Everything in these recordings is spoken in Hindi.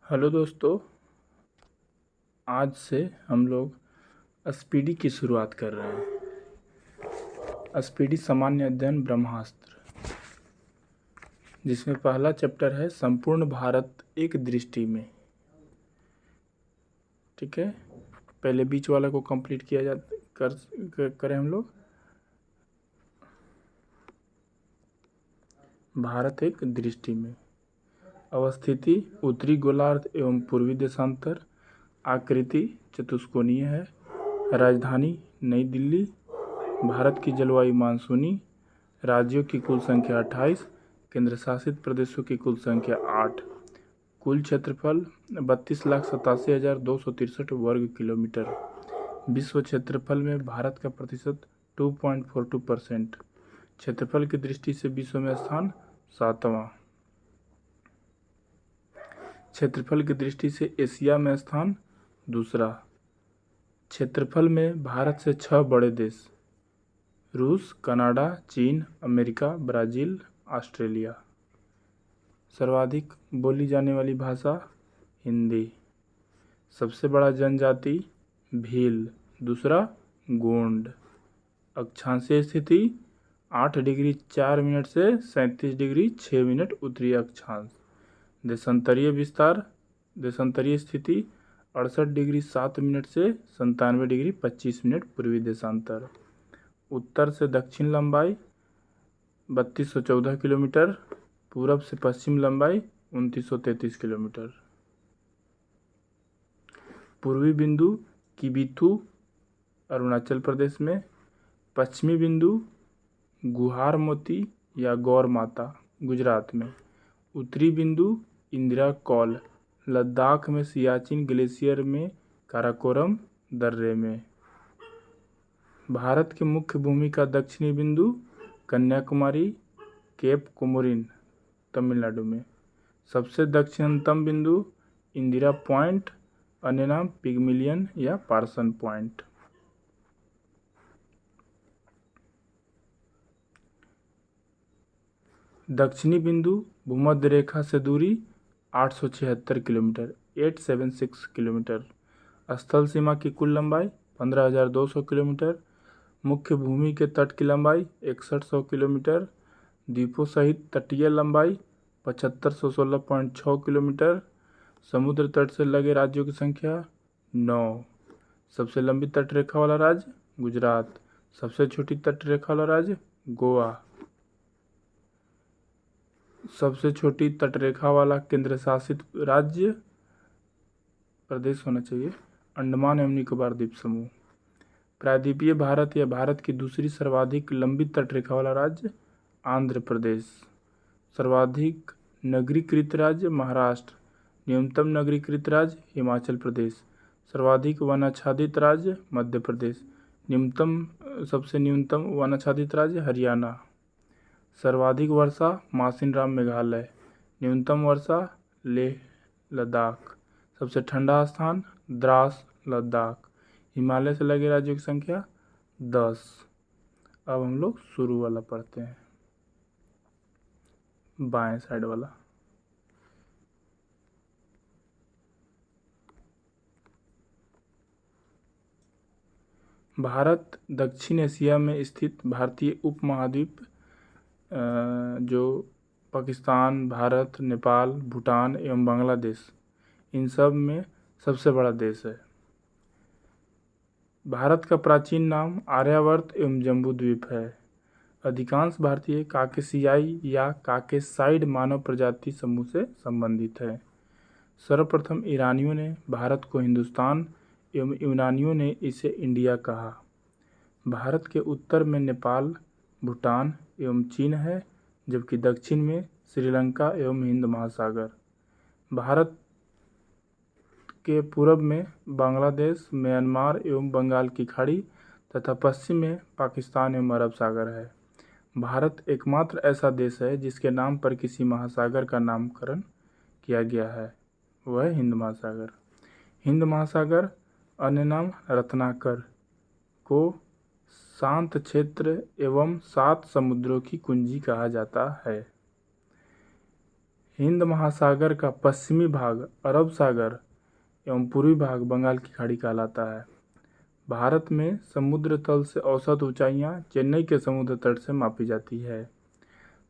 हेलो दोस्तों, आज से हम लोग स्पीडी की शुरुआत कर रहे हैं। स्पीडी सामान्य अध्ययन ब्रह्मास्त्र, जिसमें पहला चैप्टर है संपूर्ण भारत एक दृष्टि में। ठीक है, पहले बीच वाला को कंप्लीट किया करें हम लोग। भारत एक दृष्टि में। अवस्थिति उत्तरी गोलार्ध एवं पूर्वी देशांतर। आकृति चतुष्कोणीय है। राजधानी नई दिल्ली। भारत की जलवायु मानसूनी। राज्यों की कुल संख्या 28। केंद्र शासित प्रदेशों की कुल संख्या 8। कुल क्षेत्रफल 32,87,263 वर्ग किलोमीटर। विश्व क्षेत्रफल में भारत का प्रतिशत 2.42%। क्षेत्रफल की दृष्टि से विश्व में स्थान 7वां। क्षेत्रफल की दृष्टि से एशिया में स्थान 2। क्षेत्रफल में भारत से 6 बड़े देश: रूस, कनाडा, चीन, अमेरिका, ब्राज़ील, ऑस्ट्रेलिया। सर्वाधिक बोली जाने वाली भाषा हिंदी। सबसे बड़ा जनजाति भील, दूसरा गोंड। अक्षांशीय स्थिति 8 डिग्री 4 मिनट से 37 डिग्री 6 मिनट उत्तरी अक्षांश। देशांतरीय विस्तार, देशांतरीय स्थिति 68 डिग्री 7 मिनट से 97 डिग्री 25 मिनट पूर्वी देशांतर। उत्तर से दक्षिण लंबाई 3214 किलोमीटर। पूरब से पश्चिम लंबाई 2933 किलोमीटर। पूर्वी बिंदु किबिथु अरुणाचल प्रदेश में। पश्चिमी बिंदु गुहार मोती या गौर माता गुजरात में। उत्तरी बिंदु इंदिरा कौल लद्दाख में सियाचिन ग्लेशियर में काराकोरम दर्रे में। भारत के मुख्य भूमि का दक्षिणी बिंदु कन्याकुमारी केप कोमोरिन तमिलनाडु में। सबसे दक्षिणतम बिंदु इंदिरा पॉइंट, अन्य नाम पिगमिलियन या पार्सन पॉइंट। दक्षिणी बिंदु भूमध्य रेखा से दूरी 876 किलोमीटर 876 किलोमीटर। स्थल सीमा की कुल लंबाई 15,200 किलोमीटर। मुख्य भूमि के तट की लंबाई 6100 किलोमीटर। द्वीपों सहित तटीय लंबाई 7516.6 किलोमीटर। समुद्र तट से लगे राज्यों की संख्या 9। सबसे लंबी तटरेखा वाला राज्य गुजरात। सबसे छोटी तटरेखा वाला राज्य गोवा। सबसे छोटी तटरेखा वाला केंद्र शासित राज्य प्रदेश होना चाहिए अंडमान एवं निकोबार द्वीप समूह। प्रायद्वीपीय भारत या भारत की दूसरी सर्वाधिक लंबी तटरेखा वाला राज्य आंध्र प्रदेश। सर्वाधिक नगरीकृत राज्य महाराष्ट्र। न्यूनतम नगरीकृत राज्य हिमाचल प्रदेश। सर्वाधिक वनाच्छादित राज्य मध्य प्रदेश। सबसे न्यूनतम वनाच्छादित राज्य हरियाणा। सर्वाधिक वर्षा मासिनराम मेघालय। न्यूनतम वर्षा लेह लद्दाख। सबसे ठंडा स्थान द्रास लद्दाख। हिमालय से लगे राज्यों की संख्या 10। अब हम लोग शुरू वाला पढ़ते हैं, बाएं साइड वाला। भारत दक्षिण एशिया में स्थित भारतीय उपमहाद्वीप जो पाकिस्तान, भारत, नेपाल, भूटान एवं बांग्लादेश इन सब में सबसे बड़ा देश है। भारत का प्राचीन नाम आर्यावर्त एवं जम्बूद्वीप है। अधिकांश भारतीय काकेशियाई या काकेसाइड मानव प्रजाति समूह से संबंधित है। सर्वप्रथम ईरानियों ने भारत को हिंदुस्तान एवं यूनानियों ने इसे इंडिया कहा। भारत के उत्तर में नेपाल, भूटान एवं चीन है, जबकि दक्षिण में श्रीलंका एवं हिंद महासागर। भारत के पूर्व में बांग्लादेश, म्यांमार एवं बंगाल की खाड़ी तथा पश्चिम में पाकिस्तान एवं अरब सागर है। भारत एकमात्र ऐसा देश है जिसके नाम पर किसी महासागर का नामकरण किया गया है, वह हिंद महासागर। हिंद महासागर, अन्य नाम रत्नाकर, को शांत क्षेत्र एवं 7 समुद्रों की कुंजी कहा जाता है। हिंद महासागर का पश्चिमी भाग अरब सागर एवं पूर्वी भाग बंगाल की खाड़ी कहलाता है। भारत में समुद्र तल से औसत ऊंचाइयां चेन्नई के समुद्र तट से मापी जाती है।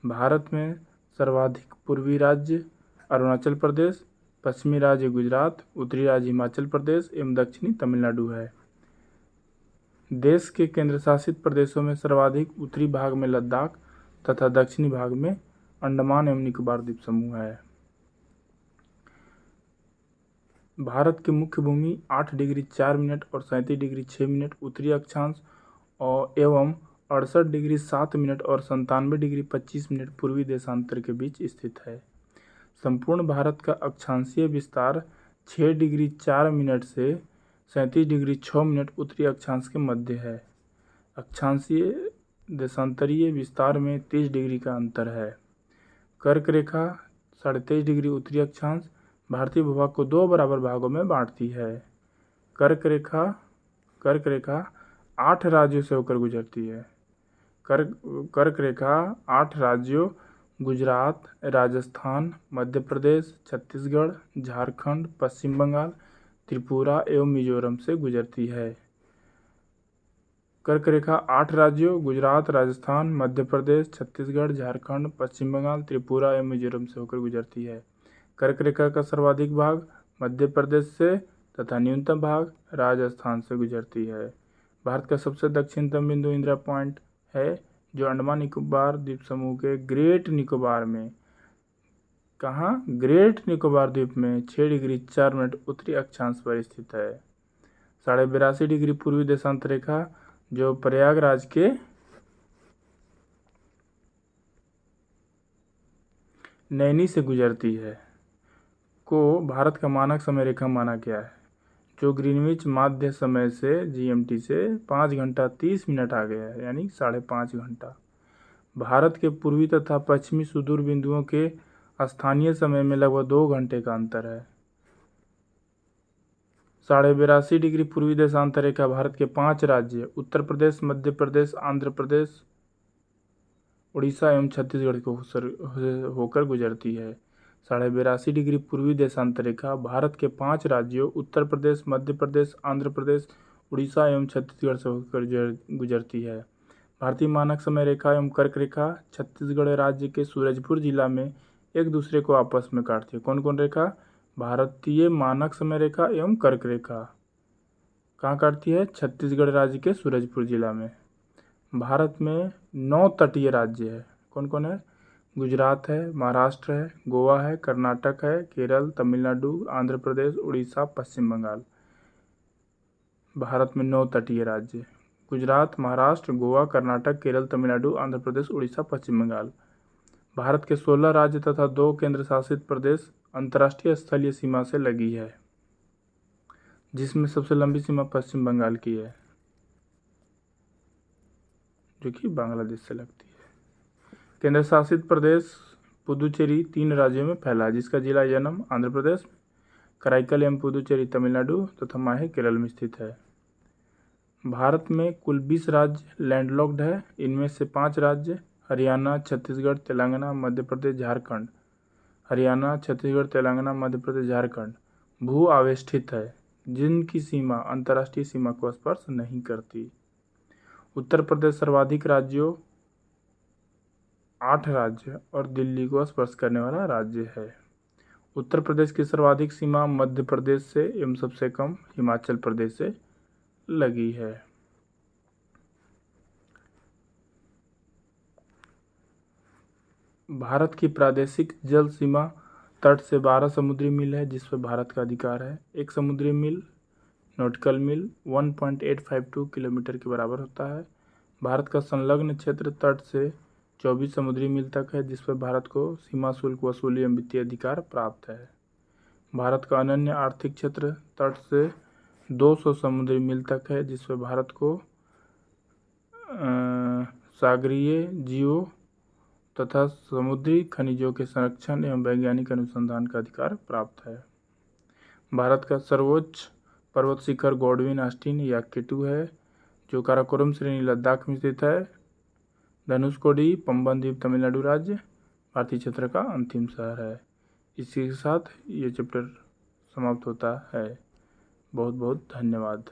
भारत में सर्वाधिक पूर्वी राज्य अरुणाचल प्रदेश, पश्चिमी राज्य गुजरात, उत्तरी राज्य हिमाचल प्रदेश एवं दक्षिणी तमिलनाडु है। देश के केंद्रशासित प्रदेशों में सर्वाधिक उत्तरी भाग में लद्दाख तथा दक्षिणी भाग में अंडमान एवं निकोबार द्वीप समूह है। भारत की मुख्य भूमि 8 डिग्री 4 मिनट और 37 डिग्री 6 मिनट उत्तरी अक्षांश और एवं 68 डिग्री 7 मिनट और 97 डिग्री 25 मिनट पूर्वी देशांतर के बीच स्थित है। संपूर्ण भारत का अक्षांशीय विस्तार 6 डिग्री 4 मिनट से 37 डिग्री 6 मिनट उत्तरी अक्षांश के मध्य है। अक्षांशीय देशांतरीय विस्तार में 30 डिग्री का अंतर है। कर्क रेखा 23.5 डिग्री उत्तरी अक्षांश भारतीय भूभाग को 2 बराबर भागों में बांटती है। कर्क रेखा 8 राज्यों से होकर गुजरती है। कर्क रेखा 8 राज्यों गुजरात, राजस्थान, मध्य प्रदेश, छत्तीसगढ़, झारखंड, पश्चिम बंगाल, त्रिपुरा एवं मिजोरम से गुजरती है। कर्क रेखा 8 राज्यों गुजरात, राजस्थान, मध्य प्रदेश, छत्तीसगढ़, झारखंड, पश्चिम बंगाल, त्रिपुरा एवं मिजोरम से होकर गुजरती है। कर्क रेखा का सर्वाधिक भाग मध्य प्रदेश से तथा न्यूनतम भाग राजस्थान से गुजरती है। भारत का सबसे दक्षिणतम बिंदु इंदिरा पॉइंट है, जो अंडमान निकोबार द्वीप समूह के ग्रेट निकोबार में ग्रेट निकोबार द्वीप में 6 डिग्री 4 मिनट उत्तरी अक्षांश पर स्थित है। 82.5 डिग्री पूर्वी देशांतर रेखा जो प्रयागराज के नैनी से गुजरती है को भारत का मानक समय रेखा माना गया है, जो ग्रीनविच माध्य समय से GMT से 5 घंटा 30 मिनट आगे है, यानी 5.5 घंटा। भारत के पूर्वी तथा पश्चिमी सुदूर बिंदुओं के स्थानीय समय में लगभग 2 घंटे का अंतर है। 82.5 डिग्री पूर्वी देशांतर रेखा भारत के 5 राज्य उत्तर प्रदेश, मध्य प्रदेश, आंध्र प्रदेश, उड़ीसा एवं छत्तीसगढ़ को होकर गुजरती है। 82.5 डिग्री पूर्वी देशांतर रेखा भारत के 5 राज्यों उत्तर प्रदेश, मध्य प्रदेश, आंध्र प्रदेश, उड़ीसा एवं छत्तीसगढ़ से होकर गुजरती है। भारतीय मानक समय रेखा एवं कर्क रेखा छत्तीसगढ़ राज्य के सूरजपुर जिला में एक दूसरे को आपस में काटती है। कौन कौन रेखा? भारतीय मानक समय रेखा एवं कर्क रेखा कहाँ काटती है? छत्तीसगढ़ राज्य के सूरजपुर जिला में। भारत में 9 तटीय राज्य है। कौन कौन है? गुजरात है, महाराष्ट्र है, गोवा है, कर्नाटक है, केरल, तमिलनाडु, आंध्र प्रदेश, उड़ीसा, पश्चिम बंगाल। भारत में 9 तटीय राज्य गुजरात, महाराष्ट्र, गोवा, कर्नाटक, केरल, तमिलनाडु, आंध्र प्रदेश, उड़ीसा, पश्चिम बंगाल। भारत के 16 राज्य तथा 2 केंद्र शासित प्रदेश अंतर्राष्ट्रीय स्थलीय सीमा से लगी है, जिसमें सबसे लंबी सीमा पश्चिम बंगाल की है, जो कि बांग्लादेश से लगती है। केंद्र शासित प्रदेश पुदुचेरी 3 राज्यों में फैला है, जिसका जिला यनम आंध्र प्रदेश, कराईकल एवं पुदुचेरी तमिलनाडु तथा माहे केरल में स्थित है। भारत में कुल 20 राज्य लैंडलॉक्ड है। इनमें से 5 राज्य हरियाणा, छत्तीसगढ़, तेलंगाना, मध्य प्रदेश, झारखंड भू आवेष्टित है, जिनकी सीमा अंतर्राष्ट्रीय सीमा को स्पर्श नहीं करती। उत्तर प्रदेश सर्वाधिक राज्यों 8 राज्य और दिल्ली को स्पर्श करने वाला राज्य है। उत्तर प्रदेश की सर्वाधिक सीमा मध्य प्रदेश से एवं सबसे कम हिमाचल प्रदेश से लगी है। भारत की प्रादेशिक जल सीमा तट से 12 समुद्री मील है, जिस पर भारत का अधिकार है। एक समुद्री मील नॉटिकल मील 1.852 किलोमीटर के बराबर होता है। भारत का संलग्न क्षेत्र तट से 24 समुद्री मील तक है, जिस पर भारत को सीमा शुल्क वसूली एवं वित्तीय अधिकार प्राप्त है। भारत का अनन्य आर्थिक क्षेत्र तट से 200 समुद्री मील तक है, जिस पर भारत को सागरीय जीवों तथा समुद्री खनिजों के संरक्षण एवं वैज्ञानिक अनुसंधान का अधिकार प्राप्त है। भारत का सर्वोच्च पर्वत शिखर गॉडविन ऑस्टिन या केटू है, जो काराकोरम श्रेणी लद्दाख में स्थित है। धनुषकोडी पंबन द्वीप तमिलनाडु राज्य भारतीय क्षेत्र का अंतिम शहर है। इसी के साथ ये चैप्टर समाप्त होता है। बहुत बहुत धन्यवाद।